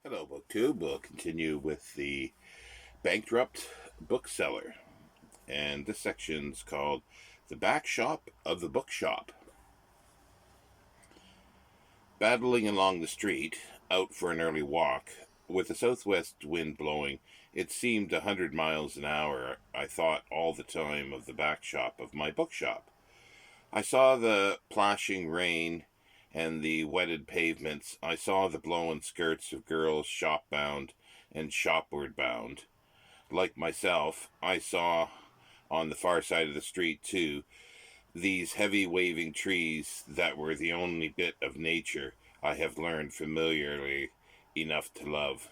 Hello, BookTube. We'll continue with the Bankrupt Bookseller. And this section's called The Back Shop of the Bookshop. Battling along the street, out for an early walk, with the southwest wind blowing, it seemed 100 miles an hour. I thought all the time of the back shop of my bookshop. I saw the plashing rain and the wetted pavements. I saw the blowing skirts of girls shop-bound and shopward-bound. Like myself, I saw, on the far side of the street too, these heavy waving trees that were the only bit of nature I have learned familiarly enough to love.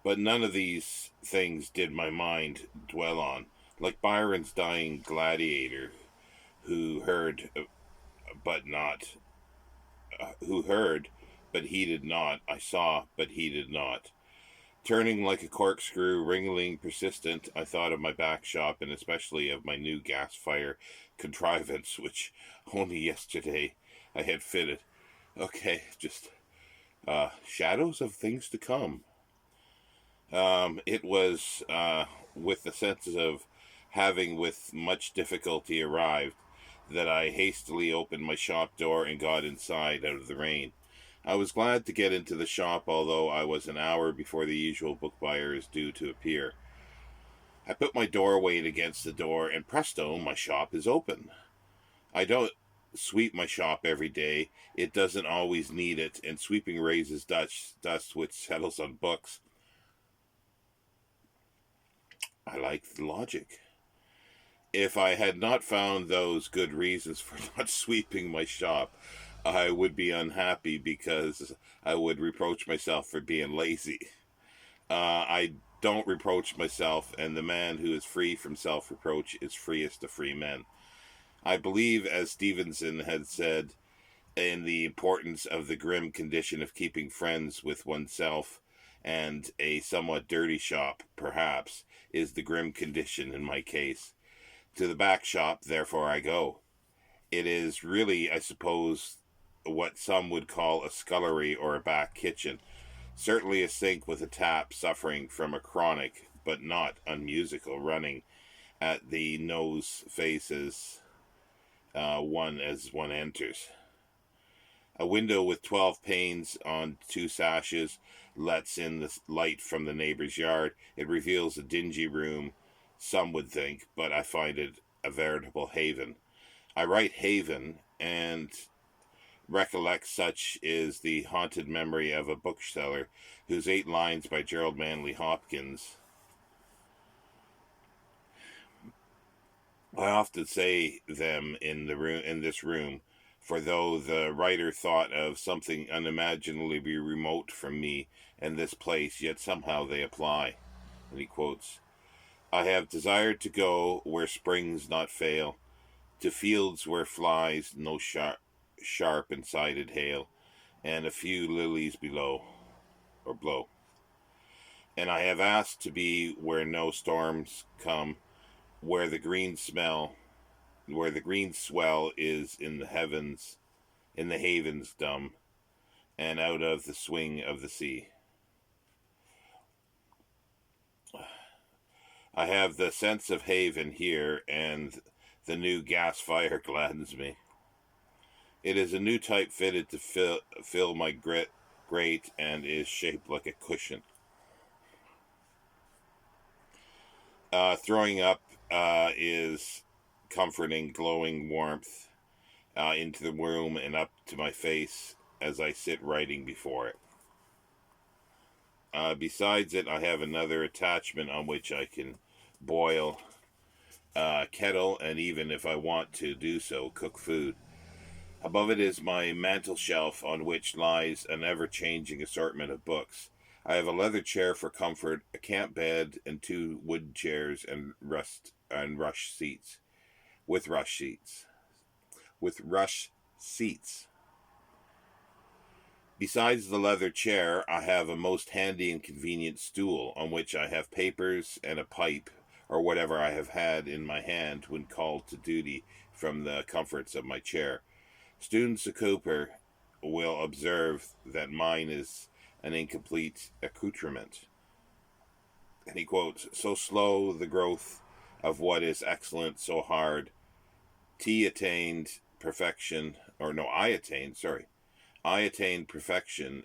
But none of these things did my mind dwell on, like Byron's dying gladiator, who heard but heeded not. I saw, but heeded not. Turning like a corkscrew, ringling, persistent, I thought of my back shop, and especially of my new gas fire contrivance, which only yesterday I had fitted. Okay, just shadows of things to come. It was with the sense of having with much difficulty arrived that I hastily opened my shop door and got inside out of the rain. I was glad to get into the shop, although I was an hour before the usual book buyer is due to appear. I put my door weight against the door, and presto, my shop is open. I don't sweep my shop every day. It doesn't always need it, and sweeping raises dust which settles on books. I like the logic. If I had not found those good reasons for not sweeping my shop, I would be unhappy because I would reproach myself for being lazy. I don't reproach myself, and the man who is free from self-reproach is freest of free men. I believe, as Stevenson had said, in the importance of the grim condition of keeping friends with oneself, and a somewhat dirty shop, perhaps, is the grim condition in my case. To the back shop, therefore, I go. It is really, I suppose, what some would call a scullery or a back kitchen. Certainly a sink with a tap suffering from a chronic, but not unmusical, running at the nose faces one as one enters. A window with 12 panes on 2 sashes lets in the light from the neighbor's yard. It reveals a dingy room, some would think, but I find it a veritable haven. I write haven, and recollect such is the haunted memory of a bookseller whose 8 lines by Gerald Manley Hopkins. I often say them in this room, for though the writer thought of something unimaginably remote from me and this place, yet somehow they apply. And he quotes, I have desired to go where springs not fail, to fields where flies no sharp and sided hail, and a few lilies blow. And I have asked to be where no storms come, where the green swell is in the havens dumb, and out of the swing of the sea. I have the sense of haven here, and the new gas fire gladdens me. It is a new type fitted to fill my grate and is shaped like a cushion. Throwing up is comforting, glowing warmth into the room and up to my face as I sit writing before it. Besides it, I have another attachment on which I can boil kettle, and even if I want to do so, cook food. Above it is my mantel shelf, on which lies an ever-changing assortment of books. I have a leather chair for comfort, a camp bed, and 2 wood chairs and rush seats. With rush seats. Besides the leather chair, I have a most handy and convenient stool, on which I have papers and a pipe, or whatever I have had in my hand when called to duty from the comforts of my chair. Students of Cooper will observe that mine is an incomplete accoutrement. And he quotes, "So slow the growth of what is excellent, so hard. I attained perfection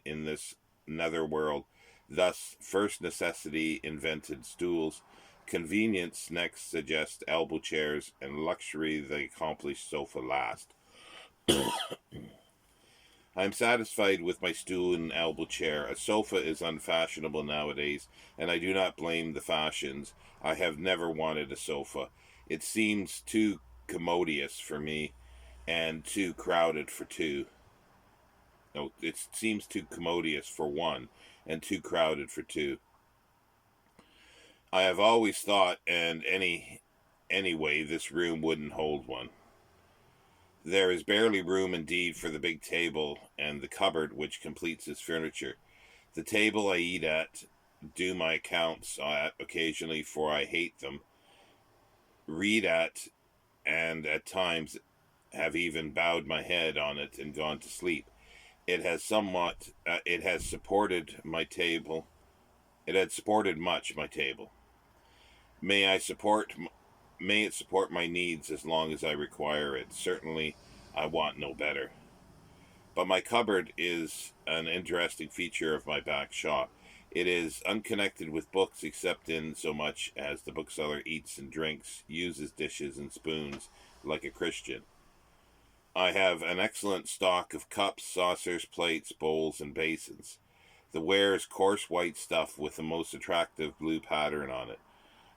in this nether world. Thus, first necessity invented stools, convenience next suggests elbow chairs, and luxury the accomplished sofa last. I am satisfied with my stool and elbow chair. A sofa is unfashionable nowadays, and I do not blame the fashions. I have never wanted a sofa. It seems too commodious for me, and too crowded for two. No, it seems too commodious for one, and too crowded for two. I have always thought, and anyway, this room wouldn't hold one. There is barely room indeed for the big table and the cupboard which completes its furniture. The table I eat at, do my accounts at occasionally, for I hate them, read at, and at times have even bowed my head on it and gone to sleep. It has supported my table. It had supported much my table. May it support my needs as long as I require it. Certainly, I want no better. But my cupboard is an interesting feature of my back shop. It is unconnected with books except in so much as the bookseller eats and drinks, uses dishes and spoons like a Christian. I have an excellent stock of cups, saucers, plates, bowls, and basins. The ware is coarse white stuff with the most attractive blue pattern on it.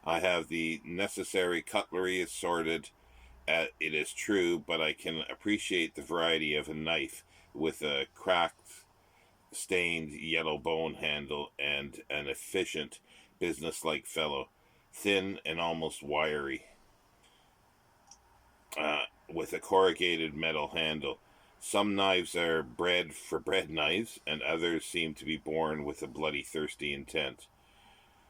I have the necessary cutlery assorted, it is true, but I can appreciate the variety of a knife with a cracked, stained yellow bone handle and an efficient, businesslike fellow, thin and almost wiry, with a corrugated metal handle. Some knives are bred for bread knives, and others seem to be born with a bloody thirsty intent.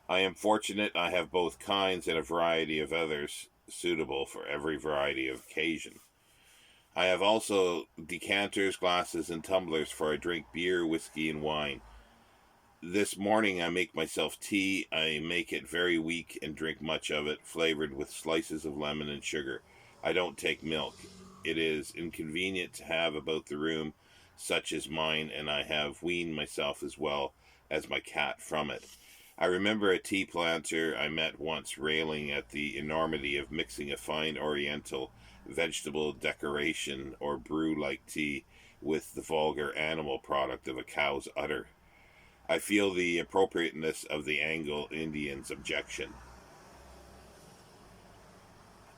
I am fortunate I have both kinds and a variety of others suitable for every variety of occasion. I have also decanters, glasses, and tumblers, for I drink beer, whiskey, and wine. This morning I make myself tea. I make it very weak and drink much of it, flavored with slices of lemon and sugar. I don't take milk. It is inconvenient to have about the room, such as mine, and I have weaned myself as well as my cat from it. I remember a tea planter I met once railing at the enormity of mixing a fine oriental vegetable decoration or brew-like tea with the vulgar animal product of a cow's udder. I feel the appropriateness of the Anglo-Indian's objection.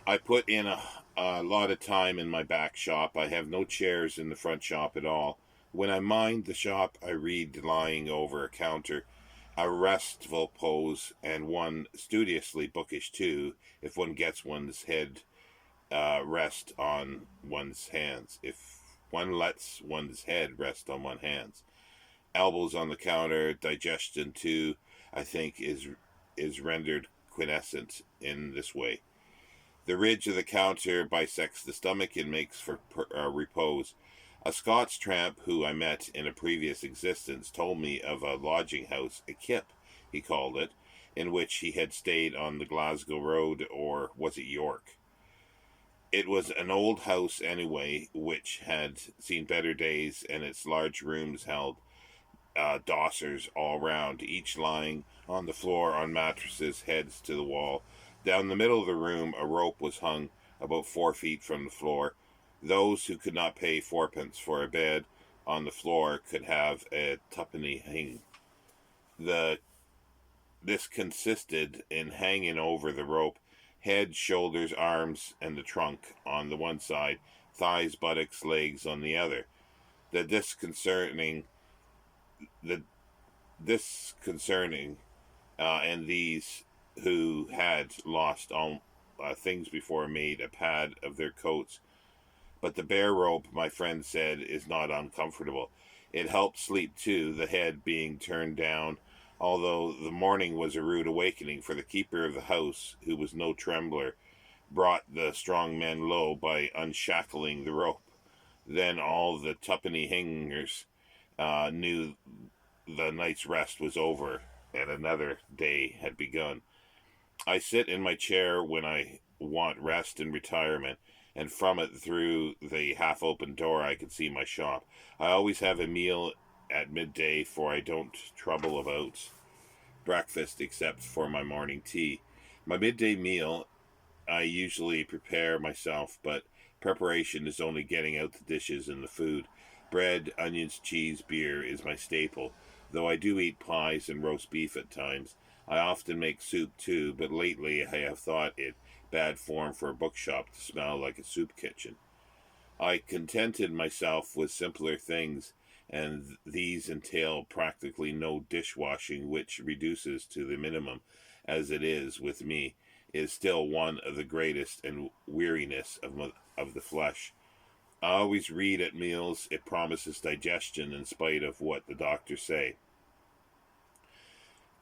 I put in a lot of time in my back shop. I have no chairs in the front shop at all. When I mind the shop, I read lying over a counter, a restful pose, and one studiously bookish too, if one gets one's head rest on one's hands. If one lets one's head rest on one's hands. Elbows on the counter, digestion too, I think is rendered quiescent in this way. The ridge of the counter bisects the stomach and makes for repose. A Scots tramp who I met in a previous existence told me of a lodging house, a kip, he called it, in which he had stayed on the Glasgow road, or was it York? It was an old house anyway, which had seen better days, and its large rooms held dossers all round, each lying on the floor on mattresses, heads to the wall. Down the middle of the room a rope was hung about 4 feet from the floor. Those who could not pay fourpence for a bed on the floor could have a tuppenny hang. This consisted in hanging over the rope head, shoulders, arms, and the trunk on the one side, thighs, buttocks, legs on the other. The disconcerting, and these who had lost all things before made a pad of their coats. But the bare rope, my friend said, is not uncomfortable. It helped sleep too, the head being turned down, although the morning was a rude awakening, for the keeper of the house, who was no trembler, brought the strong men low by unshackling the rope. Then all the tuppenny hangers knew the night's rest was over and another day had begun. I sit in my chair when I want rest and retirement, and from it through the half open door I can see my shop. I always have a meal at midday, for I don't trouble about breakfast except for my morning tea. My midday meal I usually prepare myself, but preparation is only getting out the dishes and the food. Bread, onions, cheese, beer is my staple, though I do eat pies and roast beef at times. I often make soup too, but lately I have thought it bad form for a bookshop to smell like a soup kitchen. I contented myself with simpler things, and these entail practically no dishwashing, which reduces to the minimum, as it is with me, is still one of the greatest and weariness of the flesh. I always read at meals. It promises digestion in spite of what the doctors say.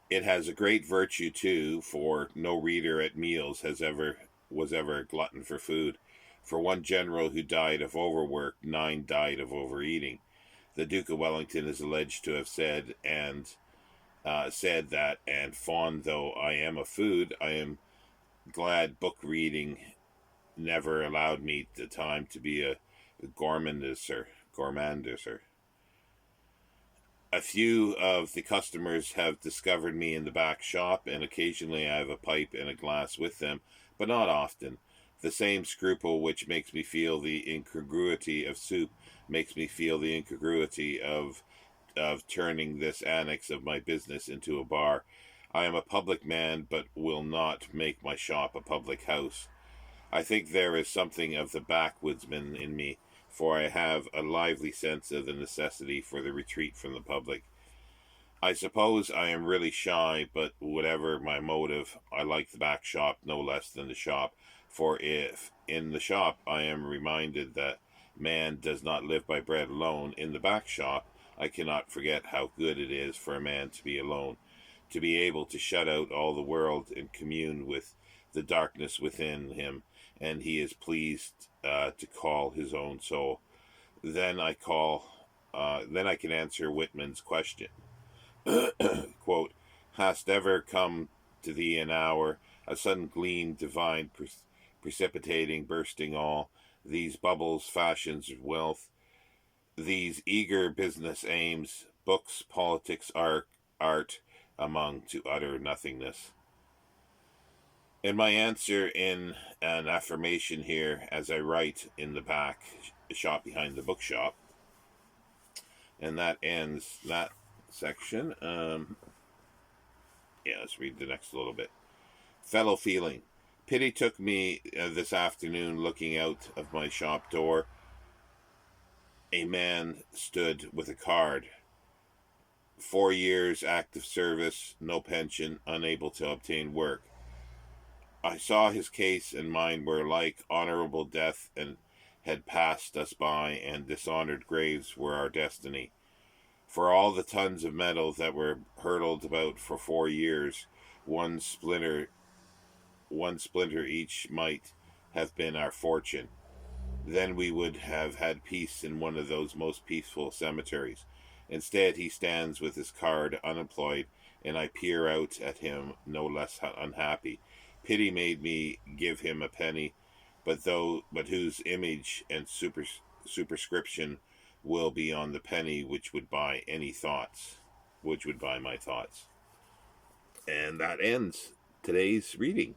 It has a great virtue too, for no reader at meals was ever a glutton for food. For one general who died of overwork, 9 died of overeating. The Duke of Wellington is alleged to have said that, and fond though I am of food, I am glad book reading never allowed me the time to be a gourmandiser. A few of the customers have discovered me in the back shop, and occasionally I have a pipe and a glass with them, but not often. The same scruple which makes me feel the incongruity of soup makes me feel the incongruity of turning this annex of my business into a bar. I am a public man, but will not make my shop a public house. I think there is something of the backwoodsman in me, for I have a lively sense of the necessity for the retreat from the public. I suppose I am really shy, but whatever my motive, I like the back shop no less than the shop, for if in the shop I am reminded that man does not live by bread alone, in the back shop I cannot forget how good it is for a man to be alone, to be able to shut out all the world and commune with the darkness within him, and he is pleased to call his own soul. Then then I can answer Whitman's question. Quote, "Hast ever come to thee an hour, a sudden gleam divine, precipitating, bursting all these bubbles, fashions, wealth, these eager business aims, books, politics, art, among to utter nothingness?" In my answer in an affirmation here, as I write in the back shop behind the bookshop, and that ends that section. Let's read the next little bit. Fellow feeling. Pity took me this afternoon looking out of my shop door. A man stood with a card. 4 years active service, no pension, unable to obtain work. I saw his case and mine were like honorable death, and had passed us by, and dishonored graves were our destiny. For all the tons of metal that were hurtled about for 4 years, one splinter each might have been our fortune. Then we would have had peace in one of those most peaceful cemeteries. Instead, he stands with his card, unemployed, and I peer out at him no less unhappy. Pity made me give him a penny, but whose image and superscription will be on the penny which would buy my thoughts. And that ends today's reading.